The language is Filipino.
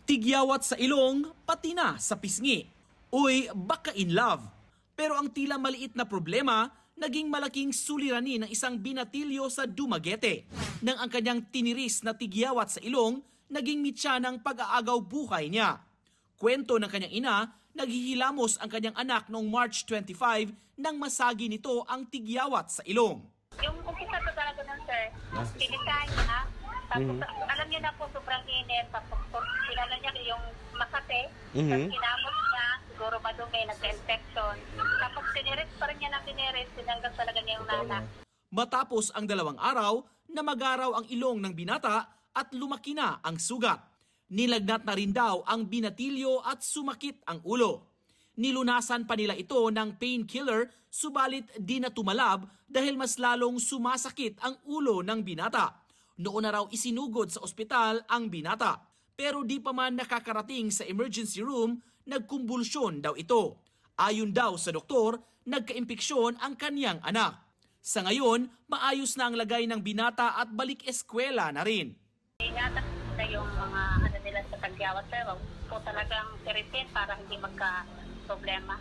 Tigyawat sa ilong, pati na sa pisngi. Uy, baka in love. Pero ang tila maliit na problema, naging malaking suliranin ng isang binatilyo sa Dumaguete. Nang ang kanyang tiniris na tigyawat sa ilong, naging mitya ng pag-aagaw buhay niya. Kwento ng kanyang ina, naghihilamos ang kanyang anak noong March 25 nang masagi nito ang tigyawat sa ilong. Yung umpisa ko talaga nun, sir, pinikain niya. Tapos, alam niyo na po, sobrang init. Tapos, kilala niya yung Makate. Tapos, kinamot niya. Siguro madumi, nagka-infection. Tapos, tiniris pa rin niya na tiniris. Tinanggal talaga niya yung nanak. Matapos ang 2 araw, namagaraw ang ilong ng binata at lumaki na ang sugat. Nilagnat na rin daw ang binatilyo at sumakit ang ulo. Nilunasan pa nila ito ng painkiller, subalit di na tumalab dahil mas lalong sumasakit ang ulo ng binata. Noon na raw isinugod sa ospital ang binata. Pero di pa man nakakarating sa emergency room, nagkumbulsyon daw ito. Ayon daw sa doktor, nagka-impeksyon ang kanyang anak. Sa ngayon, maayos na ang lagay ng binata at balik eskwela na rin. Ingatan na yung mga nila sa tagyawat, pero po talagang tiritin para hindi magka-problema.